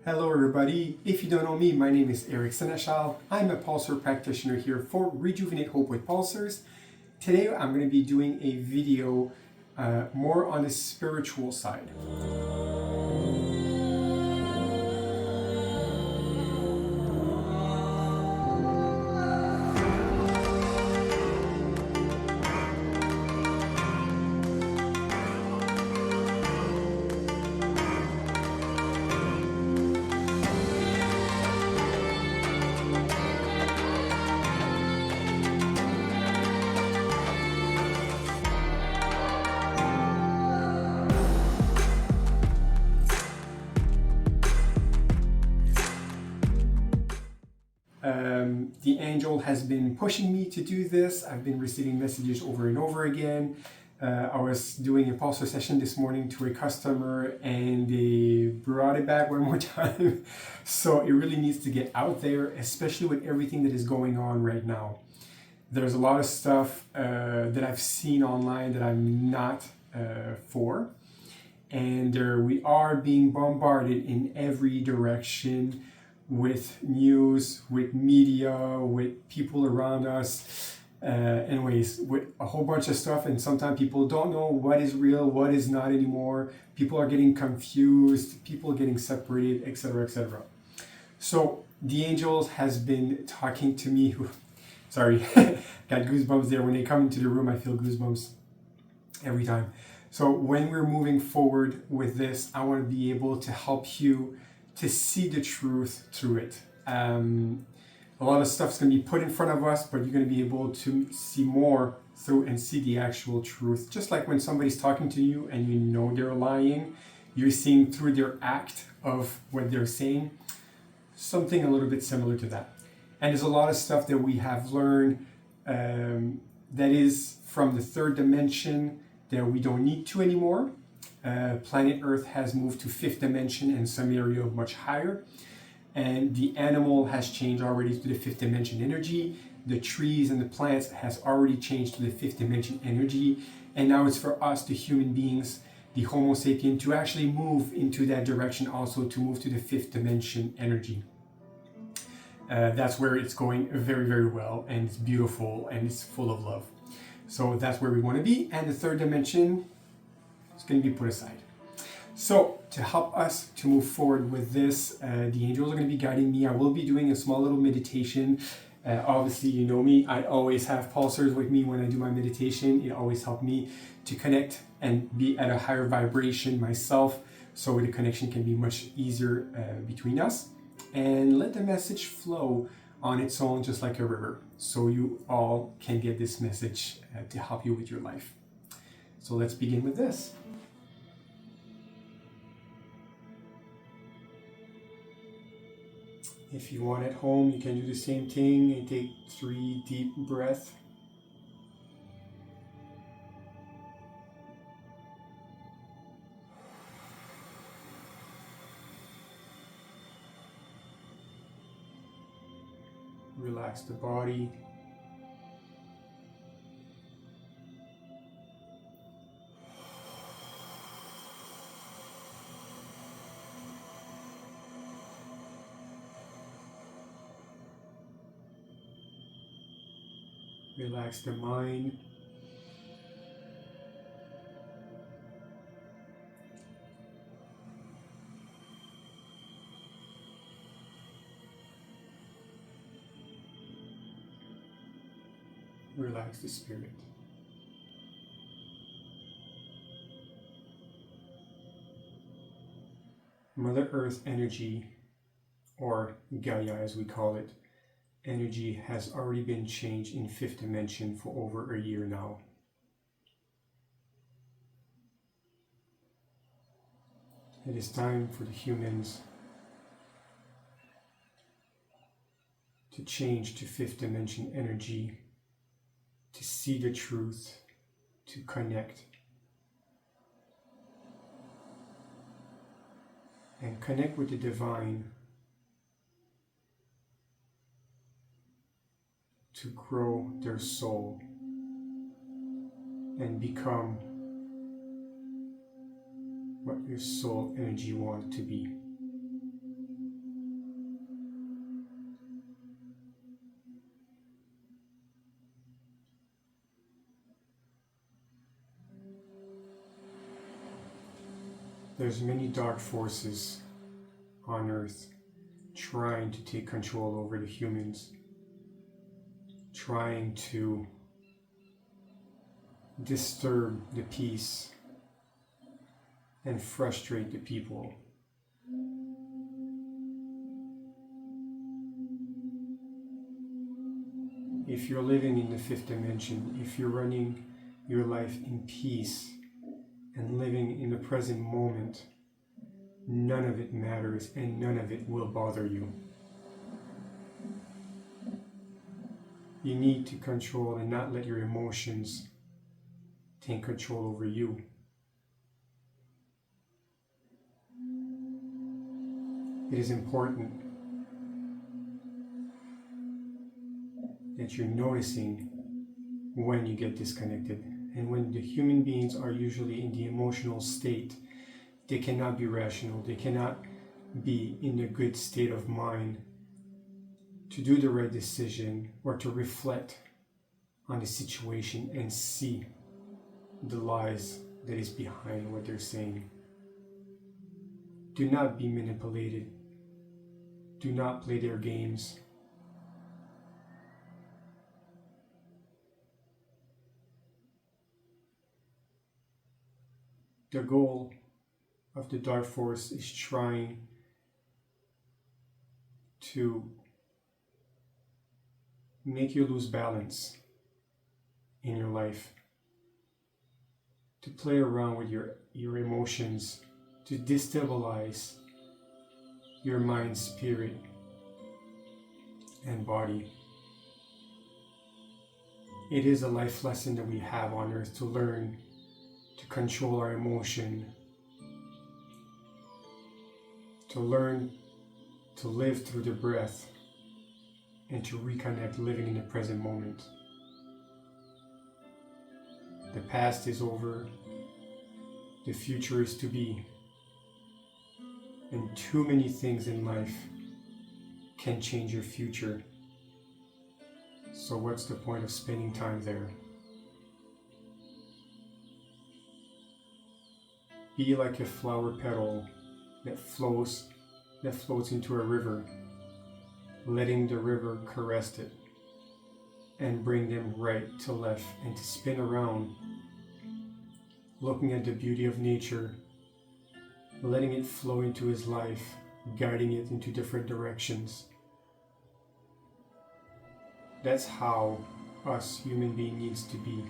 Hello everybody, if you don't know me, my name is Eric Senechal. I'm a Pulsor practitioner here for Rejuvenate Hope with Pulsors. Today I'm going to be doing a video more on the spiritual side. The angel has been pushing me to do this. I've been receiving messages over and over again. I was doing a Pulsor session this morning to a customer and they brought it back one more time. So it really needs to get out there, especially with everything that is going on right now. There's a lot of stuff that I've seen online that I'm not for. And we are being bombarded in every direction with news, with media, with people around us, anyways, with a whole bunch of stuff. And sometimes people don't know what is real, what is not anymore. People are getting confused, people are getting separated, etc., etc. So the angels has been talking to me. Sorry, got goosebumps there. When they come into the room, I feel goosebumps every time. So when we're moving forward with this, I want to be able to help you to see the truth through it. A lot of stuff's going to be put in front of us, but you're going to be able to see more through and see the actual truth. Just like when somebody's talking to you and you know they're lying, you're seeing through their act of what they're saying. Something a little bit similar to that. And there's a lot of stuff that we have learned that is from the third dimension that we don't need to anymore. Planet Earth has moved to fifth dimension and some area much higher. And the animal has changed already to the fifth dimension energy. The trees and the plants has already changed to the fifth dimension energy. And now it's for us, the human beings, the Homo sapien, to actually move into that direction also, to move to the fifth dimension energy. That's where it's going very, very well, and it's beautiful and it's full of love. So that's where we want to be. And the third dimension is going to be put aside. So to help us to move forward with this, the angels are going to be guiding me. I will be doing a small little meditation. Obviously, you know me, I always have pulsars with me when I do my meditation. It always helps me to connect and be at a higher vibration myself, so the connection can be much easier between us. And let the message flow on its own, just like a river, so you all can get this message to help you with your life. So let's begin with this. If you want at home, you can do the same thing and take 3 deep breaths. Relax the body. Relax the mind. Relax the spirit. Mother Earth energy, or Gaia as we call it, energy has already been changed in fifth dimension for over a year now. It is time for the humans to change to fifth dimension energy, to see the truth, to connect. And connect with the divine, to grow their soul and become what your soul energy wants to be. There's many dark forces on Earth trying to take control over the humans, trying to disturb the peace and frustrate the people. If you're living in the fifth dimension, if you're running your life in peace and living in the present moment, none of it matters and none of it will bother you. You need to control and not let your emotions take control over you. It is important that you're noticing when you get disconnected. And when the human beings are usually in the emotional state, they cannot be rational, they cannot be in a good state of mind to do the right decision or to reflect on the situation and see the lies that is behind what they're saying. Do not be manipulated. Do not play their games. The goal of the dark force is trying to make you lose balance in your life, to play around with your emotions, to destabilize your mind, spirit, and body. It is a life lesson that we have on earth to learn to control our emotion, to learn to live through the breath, and to reconnect living in the present moment. The past is over, the future is to be, and too many things in life can change your future. So what's the point of spending time there? Be like a flower petal that floats into a river, letting the river caress it and bring them right to left and to spin around, looking at the beauty of nature, letting it flow into his life, guiding it into different directions. That's how us human beings needs to be.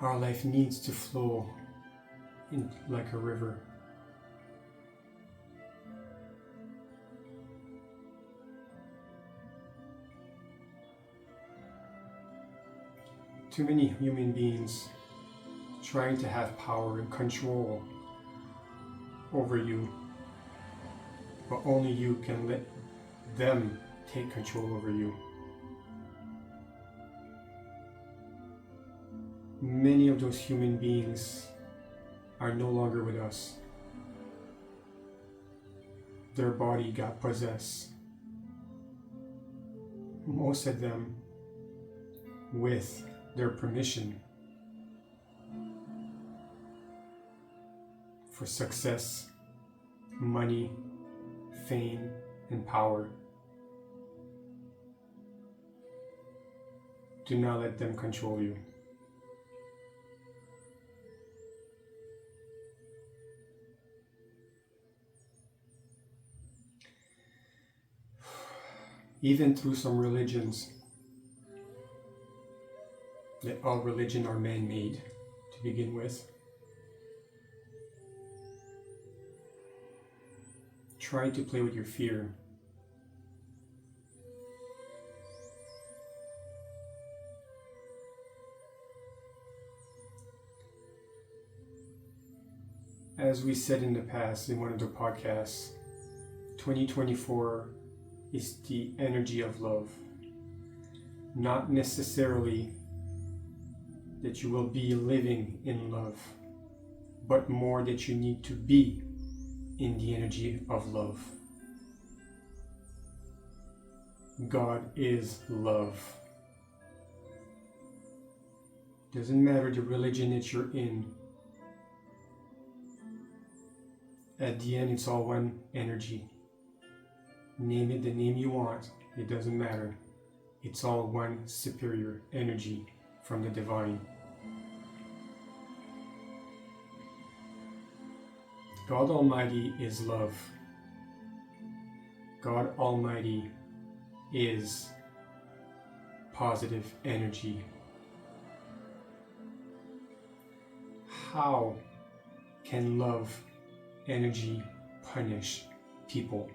Our life needs to flow in like a river. Too many human beings trying to have power and control over you, but only you can let them take control over you. Many of those human beings are no longer with us. Their body got possessed. Most of them with their permission for success, money, fame, and power. Do not let them control you. Even through some religions, that all religion are man-made to begin with. Try to play with your fear. As we said in the past in one of the podcasts, 2024 is the energy of love. Not necessarily that you will be living in love, but more that you need to be in the energy of love. God is love. Doesn't matter the religion that you're in. At the end, it's all one energy. Name it the name you want. It doesn't matter. It's all one superior energy from the divine. God Almighty is love. God Almighty is positive energy. How can love energy punish people?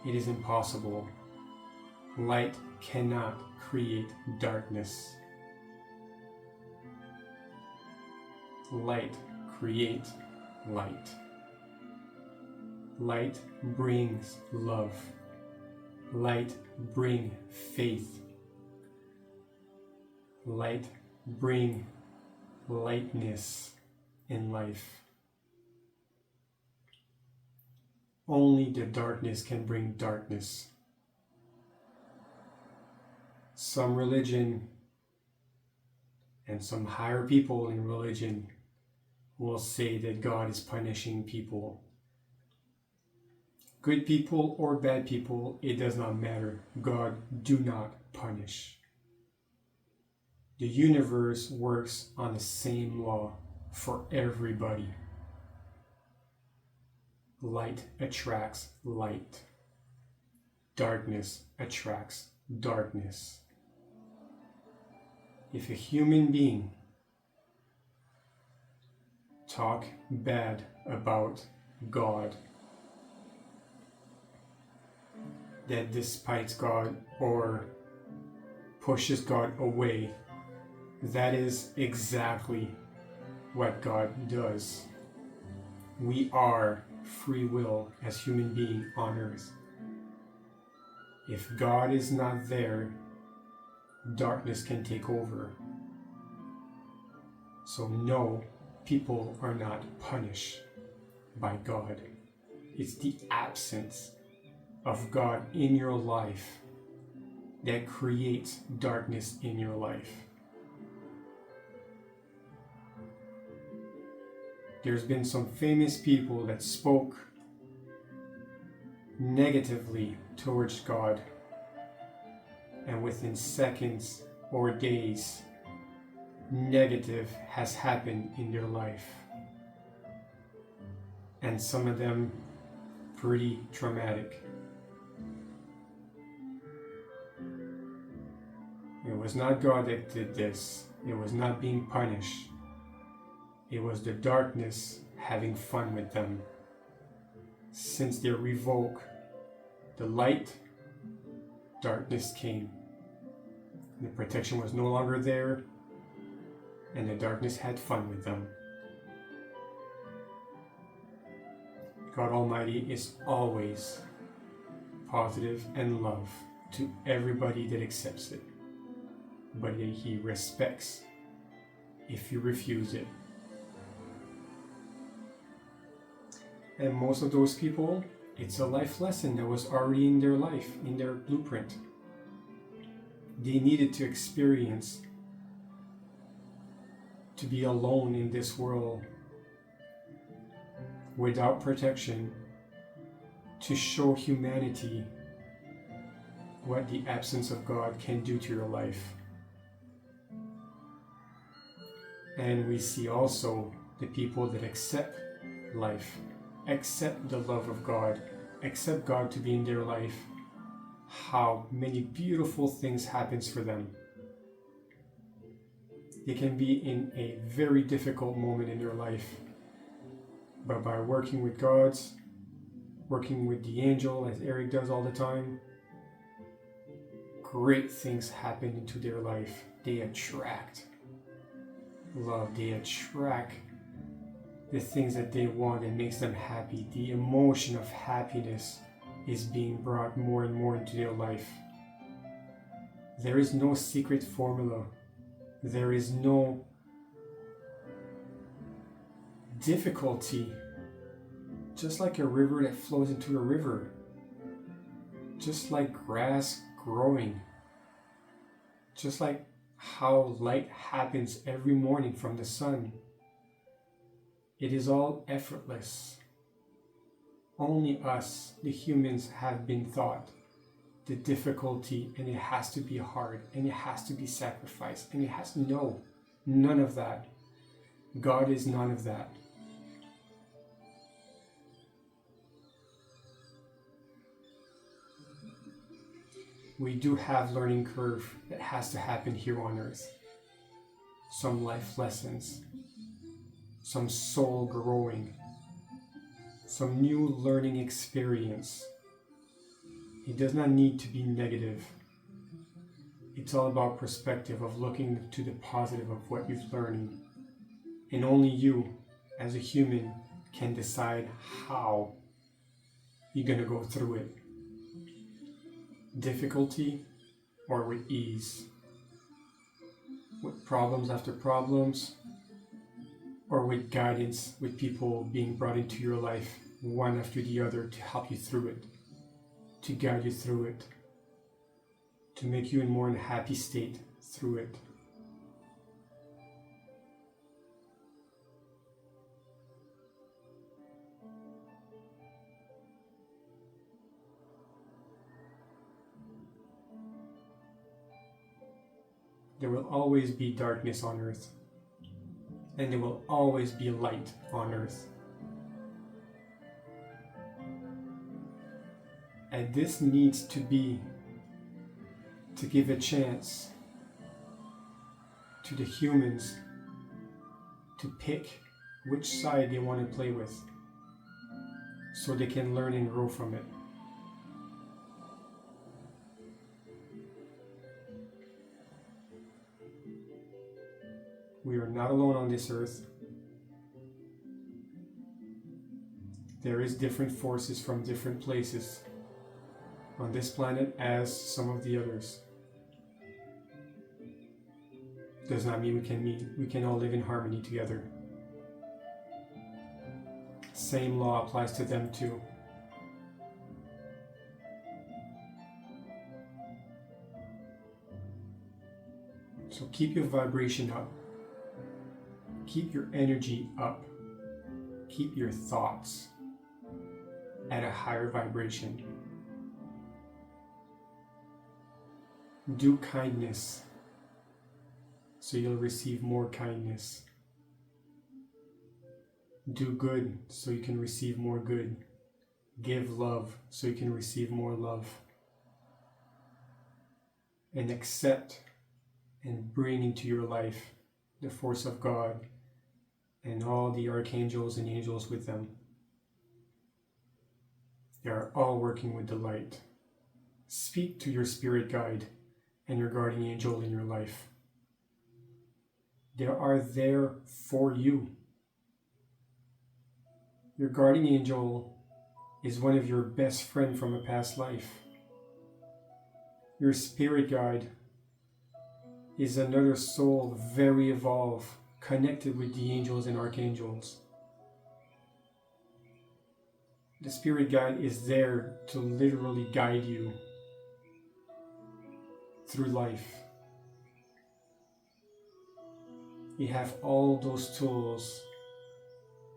It is impossible. Light cannot create darkness. Light creates light. Light brings love. Light brings faith. Light brings lightness in life. Only the darkness can bring darkness. Some religion and some higher people in religion will say that God is punishing people. Good people or bad people, it does not matter. God do not punish. The universe works on the same law for everybody. Light attracts light. Darkness attracts darkness. If a human being talk bad about God, that despises God or pushes God away, that is exactly what God does. We are free will as human beings on earth. If God is not there, darkness can take over. So no, people are not punished by God. It's the absence of God in your life that creates darkness in your life. There's been some famous people that spoke negatively towards God, and within seconds or days, negative has happened in their life. And some of them pretty traumatic. It was not God that did this. It was not being punished. It was the darkness having fun with them. Since they revoked the light, darkness came. The protection was no longer there, and the darkness had fun with them. God Almighty is always positive and love to everybody that accepts it, but He respects if you refuse it. And most of those people, it's a life lesson that was already in their life, in their blueprint. They needed to experience to be alone in this world without protection, to show humanity what the absence of God can do to your life. And we see also the people that accept life, accept the love of God, accept God to be in their life, how many beautiful things happens for them. They can be in a very difficult moment in their life, but by working with God, working with the angel, as Eric does all the time, great things happen into their life. They attract love, they attract the things that they want and makes them happy. The emotion of happiness is being brought more and more into their life. There is no secret formula. There is no difficulty. Just like a river that flows into a river. Just like grass growing. Just like how light happens every morning from the sun. It is all effortless. Only us, the humans, have been taught the difficulty, and it has to be hard, and it has to be sacrificed, and it has no, none of that. God is none of that. We do have learning curve that has to happen here on earth. Some life lessons, some soul growing, some new learning experience. It does not need to be negative. It's all about perspective of looking to the positive of what you've learned. And only you, as a human, can decide how you're going to go through it. Difficulty or with ease. With problems after problems, or with guidance, with people being brought into your life one after the other to help you through it, to guide you through it, to make you in more in a happy state through it. There will always be darkness on earth, and there will always be light on earth. And this needs to be to give a chance to the humans to pick which side they want to play with, so they can learn and grow from it. We are not alone on this earth. There is different forces from different places on this planet as some of the others. Does not mean we can meet. We can all live in harmony together. Same law applies to them too. So keep your vibration up. Keep your energy up. Keep your thoughts at a higher vibration. Do kindness, so you'll receive more kindness. Do good, so you can receive more good. Give love, so you can receive more love. And accept and bring into your life the force of God and all the archangels and angels with them. They are all working with the light. Speak to your spirit guide and your guardian angel in your life. They are there for you. Your guardian angel is one of your best friends from a past life. Your spirit guide is another soul very evolved, connected with the angels and archangels. The spirit guide is there to literally guide you through life. You have all those tools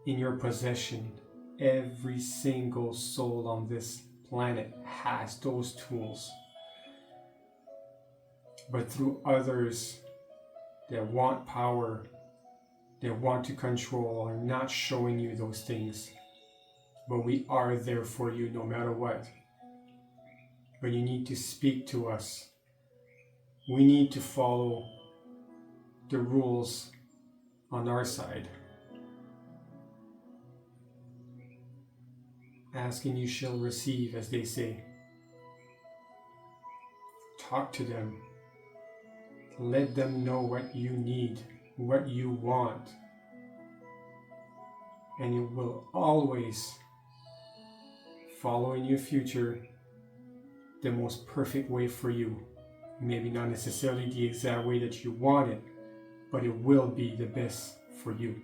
in your possession. Every single soul on this planet has those tools. But through others that want power, that want to control, are not showing you those things. But we are there for you no matter what. But you need to speak to us. We need to follow the rules on our side. Ask and you shall receive, as they say. Talk to them. Let them know what you need, what you want. And it will always follow in your future the most perfect way for you. Maybe not necessarily the exact way that you want it, but it will be the best for you.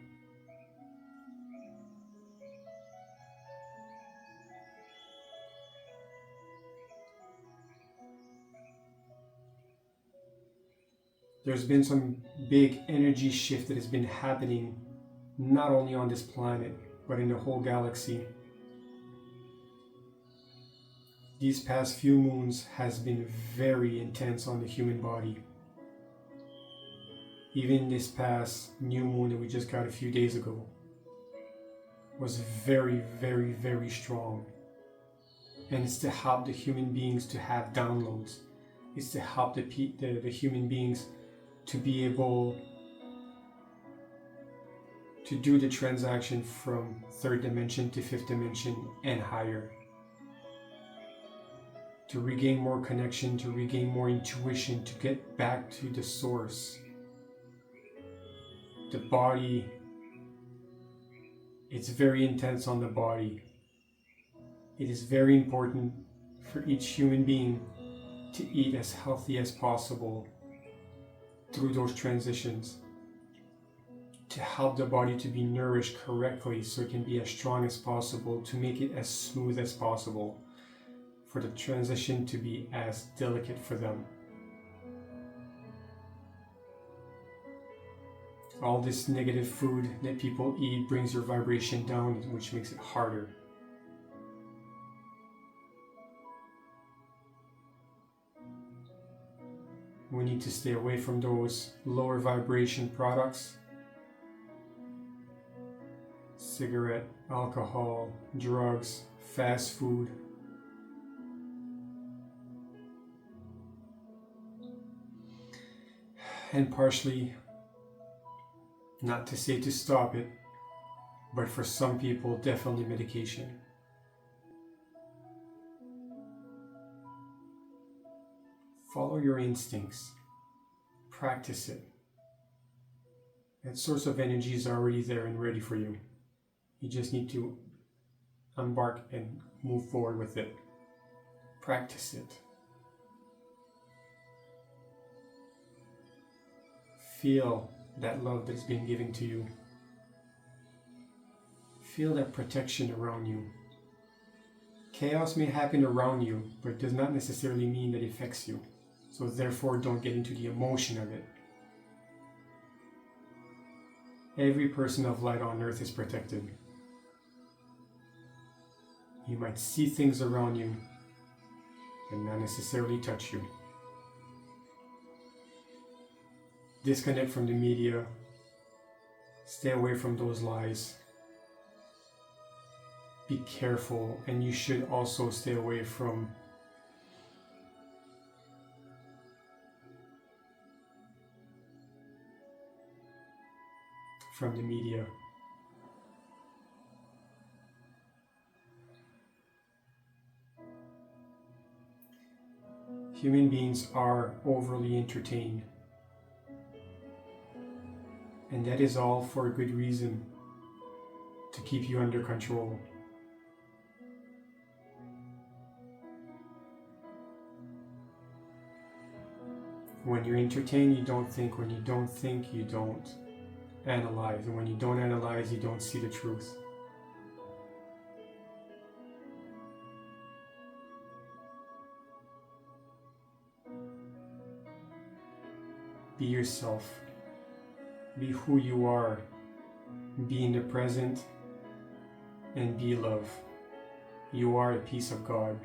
There's been some big energy shift that has been happening not only on this planet, but in the whole galaxy. These past few moons has been very intense on the human body. Even this past new moon that we just got a few days ago was very, very, very strong. And it's to help the human beings to have downloads. It's to help the human beings to be able to do the transaction from third dimension to fifth dimension and higher. To regain more connection, to regain more intuition, to get back to the source. The body, it's very intense on the body. It is very important for each human being to eat as healthy as possible through those transitions, to help the body to be nourished correctly so it can be as strong as possible, to make it as smooth as possible, for the transition to be as delicate for them. All this negative food that people eat brings your vibration down, which makes it harder. We need to stay away from those lower vibration products. Cigarette, alcohol, drugs, fast food. And partially, not to say to stop it, but for some people, definitely medication. Follow your instincts. Practice it. That source of energy is already there and ready for you. You just need to embark and move forward with it. Practice it. Feel that love that's been given to you. Feel that protection around you. Chaos may happen around you, but it does not necessarily mean that it affects you. So therefore, don't get into the emotion of it. Every person of light on earth is protected. You might see things around you, but not necessarily touch you. Disconnect from the media. Stay away from those lies. Be careful, and you should also stay away from the media. Human beings are overly entertained. And that is all for a good reason, to keep you under control. When you're entertained, you don't think. When you don't think, you don't analyze. And when you don't analyze, you don't see the truth. Be yourself. Be who you are. Be in the present and be love. You are a piece of God.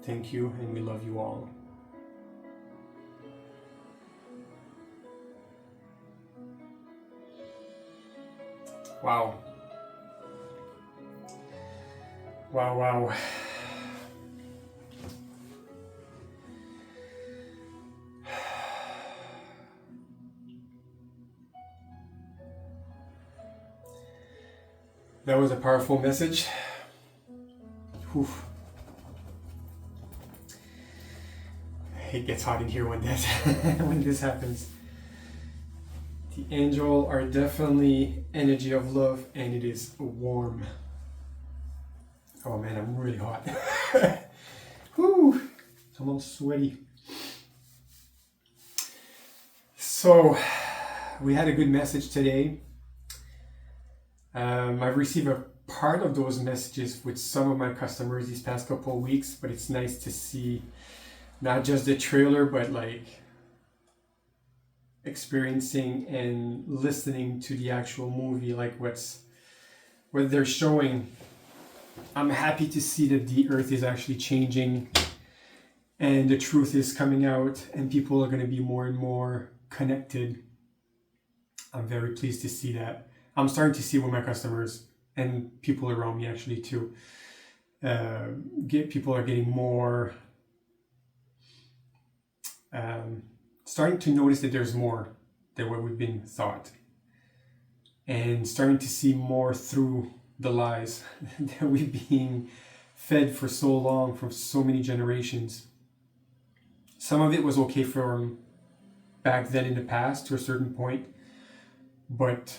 Thank you, and we love you all. Wow. Wow, wow. That was a powerful message. Whew. It gets hot in here when this happens. The angels are definitely energy of love, and it is warm. Oh man, I'm really hot. Whew. I'm all sweaty. So, we had a good message today. I've received a part of those messages with some of my customers these past couple of weeks, but it's nice to see not just the trailer, but like experiencing and listening to the actual movie, like what they're showing. I'm happy to see that the earth is actually changing and the truth is coming out and people are going to be more and more connected. I'm very pleased to see that. I'm starting to see with my customers and people around me actually too. People are getting more, starting to notice that there's more than what we've been thought, and starting to see more through the lies that we've been fed for so long, for so many generations. Some of it was okay from back then in the past to a certain point, but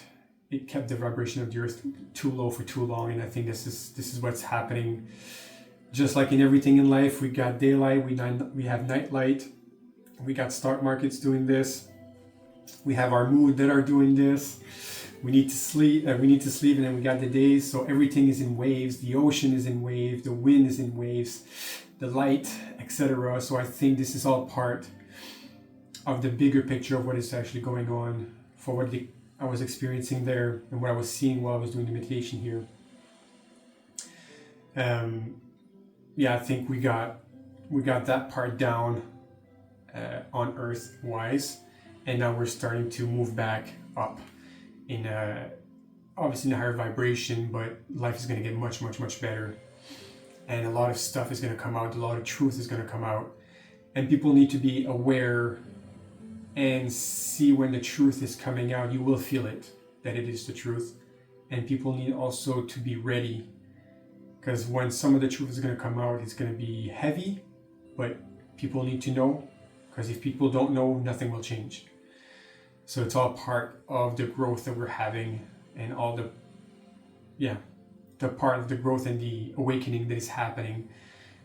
it kept the vibration of the earth too low for too long, and I think this is what's happening. Just like in everything in life, we got daylight, we have night light, we got stock markets doing this, we have our mood that are doing this. We need to sleep, and then we got the days. So everything is in waves. The ocean is in waves. The wind is in waves. The light, etc. So I think this is all part of the bigger picture of what is actually going on for what I was experiencing there and what I was seeing while I was doing the meditation here. I think we got that part down on Earth wise, and now we're starting to move back up in obviously in a higher vibration, but life is going to get much, much, much better. And a lot of stuff is going to come out, a lot of truth is going to come out. And people need to be aware and see when the truth is coming out. You will feel it, that it is the truth. And people need also to be ready, because when some of the truth is going to come out, it's going to be heavy, but people need to know, because if people don't know, nothing will change. So it's all part of the growth that we're having, and all the part of the growth and the awakening that is happening.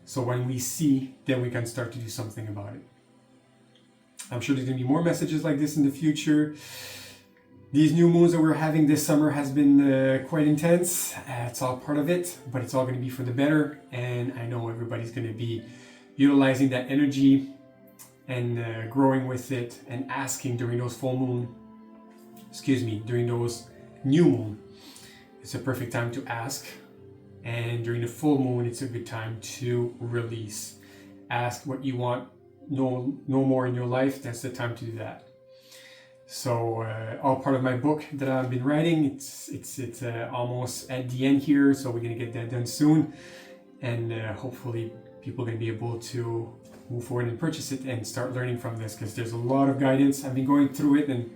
So when we see, then we can start to do something about it. I'm sure there's going to be more messages like this in the future. These new moons that we're having this summer has been quite intense. It's all part of it, but it's all going to be for the better. And I know everybody's going to be utilizing that energy and growing with it and asking during those during those new moon. It's a perfect time to ask. And during the full moon, it's a good time to release. Ask what you want, no more in your life. That's the time to do that. So all part of my book that I've been writing. It's almost at the end here, so we're gonna get that done soon, and hopefully people are gonna be able to move forward and purchase it and start learning from this, because there's a lot of guidance. I've been going through it, and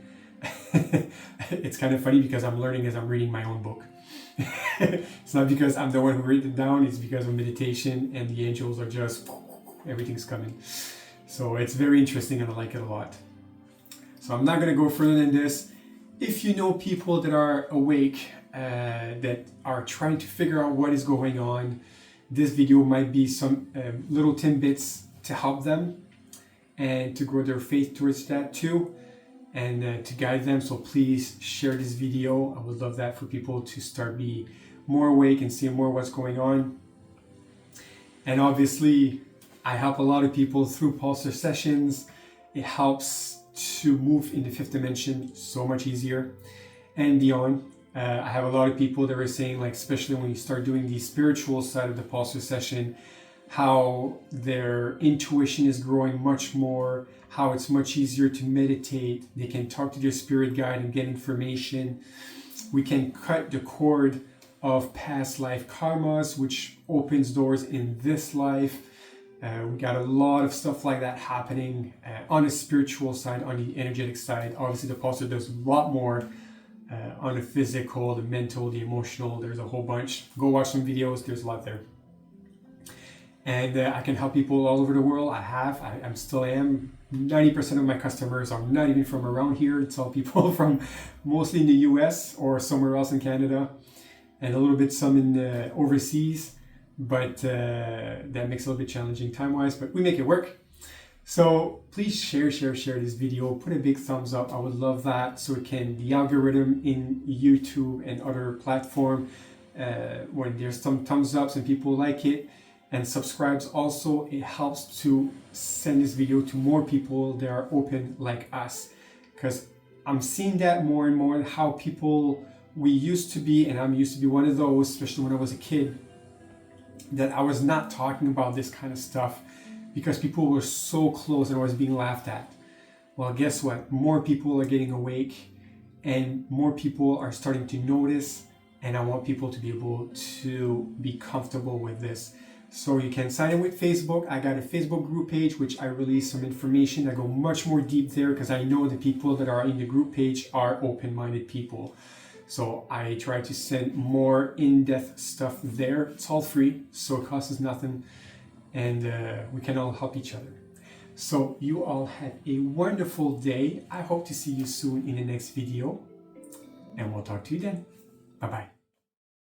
it's kind of funny because I'm learning as I'm reading my own book. It's not because I'm the one who wrote it down, it's because of meditation, and the angels are just, everything's coming. So it's very interesting and I like it a lot. So I'm not going to go further than this. If you know people that are awake, that are trying to figure out what is going on, this video might be some little tidbits to help them and to grow their faith towards that too, and to guide them. So please share this video. I would love that for people to start be more awake and see more what's going on. And obviously I help a lot of people through Pulsor sessions. It helps to move in the fifth dimension so much easier and beyond. I have a lot of people that are saying, like, especially when you start doing the spiritual side of the Pulsor session, how their intuition is growing much more, how it's much easier to meditate. They can talk to their spirit guide and get information. We can cut the cord of past life karmas, which opens doors in this life. We got a lot of stuff like that happening on the spiritual side, on the energetic side. Obviously, the Pulsar does a lot more on the physical, the mental, the emotional. There's a whole bunch. Go watch some videos. There's a lot there. And I can help people all over the world. I still am. 90% of my customers are not even from around here. It's all people from mostly in the US or somewhere else in Canada, and a little bit some in overseas. But that makes it a little bit challenging time-wise, but we make it work. So please share this video. Put a big thumbs up. I would love that, so it can, the algorithm in YouTube and other platform when there's some thumbs ups and people like it and subscribes also, it helps to send this video to more people that are open like us, because I'm seeing that more and more, how people we used to be, and I'm used to be one of those, especially when I was a kid, that I was not talking about this kind of stuff because people were so close and I was being laughed at. Well, guess what? More people are getting awake and more people are starting to notice, and I want people to be able to be comfortable with this. So you can sign in with Facebook. I got a Facebook group page which I release some information. I go much more deep there because I know the people that are in the group page are open-minded people. So I try to send more in-depth stuff there. It's all free, so it costs us nothing, and we can all help each other. So you all have a wonderful day. I hope to see you soon in the next video, and we'll talk to you then. Bye-bye.